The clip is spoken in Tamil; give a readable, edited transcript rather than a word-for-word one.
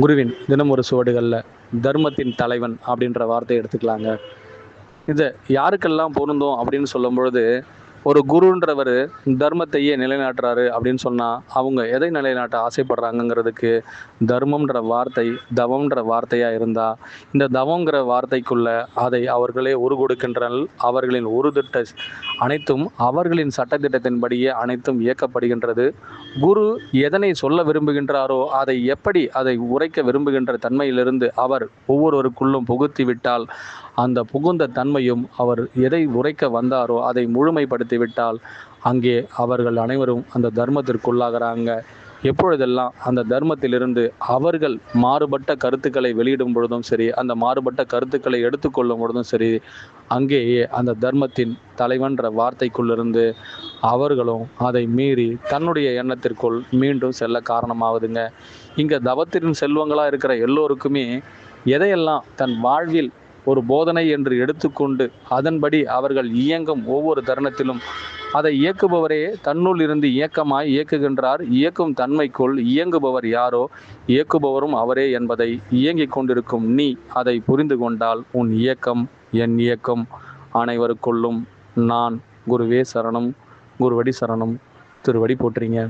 குருவின் தினம் ஒரு சுவடுகளில் தர்மத்தின் தலைவன் அப்படின்ற வார்த்தையை எடுத்துக்கலாங்க. இது யாருக்கெல்லாம் பொருந்தும் அப்படின்னு சொல்லும் பொழுது, ஒரு குருன்றவர் தர்மத்தையே நிலைநாட்டுறாரு அப்படின்னு சொன்னால் அவங்க எதை நிலைநாட்ட ஆசைப்படுறாங்கங்கிறதுக்கு தர்மம்ன்ற வார்த்தை தவம்ன்ற வார்த்தையாக இருந்தால், இந்த தவங்கிற வார்த்தைக்குள்ள அதை அவர்களே உருகொடுக்கின்றனர். அவர்களின் உருதிட்ட அனைத்தும் அவர்களின் சட்டத்திட்டத்தின்படியே அனைத்தும் இயக்கப்படுகின்றது. குரு எதனை சொல்ல விரும்புகின்றாரோ அதை உரைக்க விரும்புகின்ற தன்மையிலிருந்து அவர் ஒவ்வொருவருக்குள்ளும் புகுத்தி விட்டால், அந்த புகுந்த தன்மையும் அவர் எதை உரைக்க வந்தாரோ அதை முழுமைப்படுத்தி விட்டால் அங்கே அவர்கள் அனைவரும் அந்த தர்மத்திற்குள்ளாகிறாங்க. எப்பொழுதெல்லாம் அந்த தர்மத்திலிருந்து அவர்கள் மாறுபட்ட கருத்துக்களை வெளியிடும் பொழுதும் சரி, அந்த மாறுபட்ட கருத்துக்களை எடுத்துக்கொள்ளும் பொழுதும் சரி, அங்கேயே அந்த தர்மத்தின் தலைவன்ற வார்த்தைக்குள்ளிருந்து அவர்களும் அதை மீறி தன்னுடைய எண்ணத்திற்குள் மீண்டும் செல்ல காரணமாகுதுங்க. இங்கே தவத்தின் செல்வங்களாக இருக்கிற எல்லோருக்குமே எதையெல்லாம் தன் வாழ்வில் ஒரு போதனை என்று எடுத்துக்கொண்டு அதன்படி அவர்கள் இயங்கும் ஒவ்வொரு தருணத்திலும் அதை இயக்குபவரே தன்னுள் இருந்து இயக்கமாய் இயக்குகின்றார். இயக்கும் தன்மைக்குள் இயங்குபவர் யாரோ இயக்குபவரும் அவரே என்பதை இயங்கிக் கொண்டிருக்கும் நீ அதை புரிந்து கொண்டால் உன் இயக்கம் என் இயக்கம் அனைவருக்குள்ளும். நான் குருவே சரணம், குருவடி சரணம், திருவடி போற்றுங்க.